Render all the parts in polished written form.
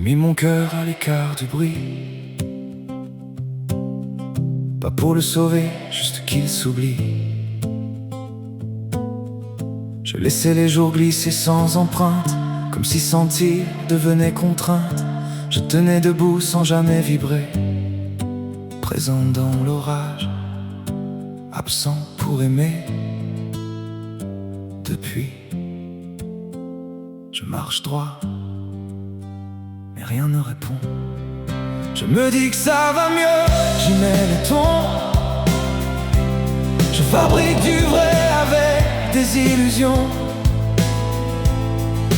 J'ai mis mon cœur à l'écart du bruit, pas pour le sauver, juste qu'il s'oublie. Je laissais les jours glisser sans empreinte, comme si sentir devenait contrainte. Je tenais debout sans jamais vibrer, présent dans l'orage, absent pour aimer. Depuis, je marche droit, mais rien ne répond. Je me dis que ça va mieux, j'y mets le ton. Je fabrique du vrai avec des illusions.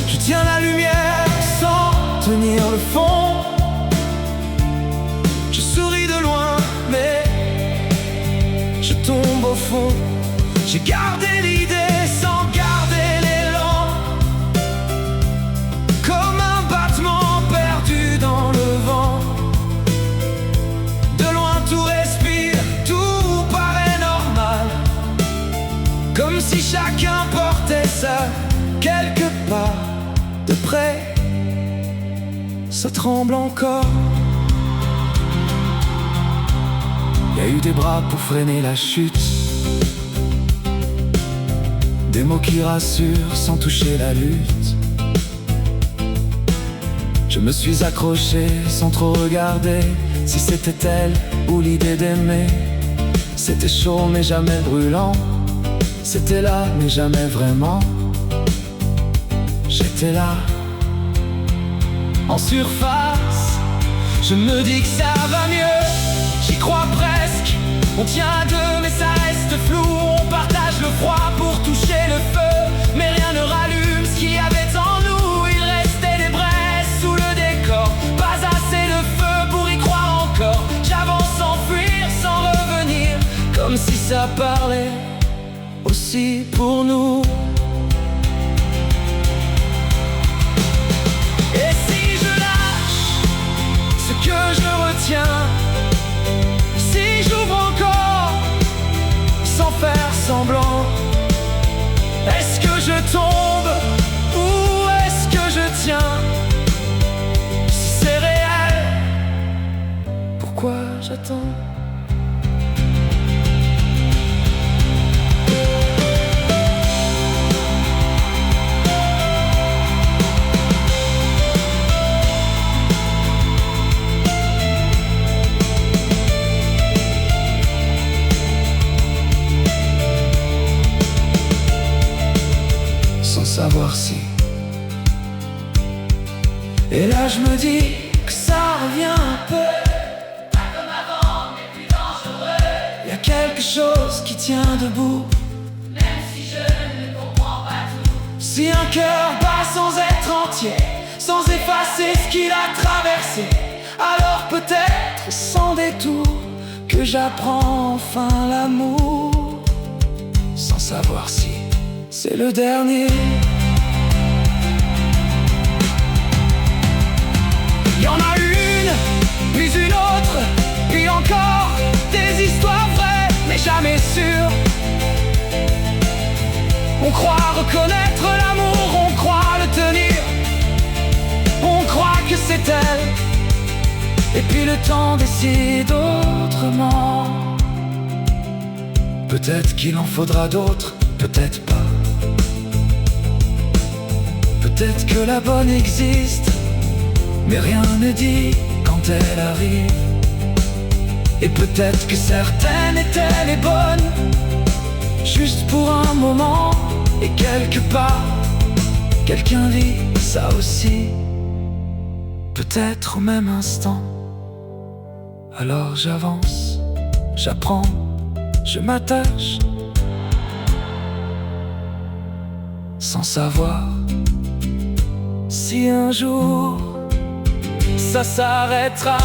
Je tiens la lumière sans tenir le fond. Je souris de loin, mais je tombe au fond. J'ai gardé l'idée sans garder l'élan, comme un battement perdu dans le vent. De loin tout respire, tout paraît normal, comme si chacun portait ça quelque part. De près, ça tremble encore. Y a eu des bras pour freiner la chute, des mots qui rassurent sans toucher la lutte. Je me suis accroché sans trop regarder si c'était elle ou l'idée d'aimer. C'était chaud mais jamais brûlant, c'était là mais jamais vraiment. J'étais là, en surface. Je me dis que ça va mieux, j'y crois presque. On tient à deux mais ça reste flou. On partage le froid pour toucher le feu, mais rien ne rallume ce qu'il y avait en nous. Il restait des braises sous le décor, pas assez de feu pour y croire encore. J'avance sans fuir, sans revenir, comme si ça parlait aussi pour nous. Et si je lâche ce que je retiens, si j'ouvre encore sans faire semblant, est-ce que je tombe ou est-ce que je tiens? Si c'est réel, pourquoi j'attends? Sans savoir si. Et là je me dis que ça revient un peu, pas comme avant, mais plus dangereux. y a quelque chose qui tient debout. Même si je ne comprends pas tout, Si un cœur bat sans être entier, sans effacer ce qu'il a traversé, alors peut-être sans détour que j'apprends enfin l'amour. Sans savoir si c'est le dernier. Il y en a une, puis une autre, puis encore des histoires vraies, mais jamais sûres. On croit reconnaître l'amour, on croit le tenir, on croit que c'est elle. Et puis le temps décide autrement. Peut-être qu'il en faudra d'autres, peut-être pas. Peut-être que la bonne existe, mais rien n'est dit quand elle arrive. Et peut-être que certaines étaient les bonnes, juste pour un moment. Et quelque part, quelqu'un vit ça aussi, peut-être au même instant. Alors j'avance, j'apprends, je m'attache, sans savoir si un jour ça s'arrêtera.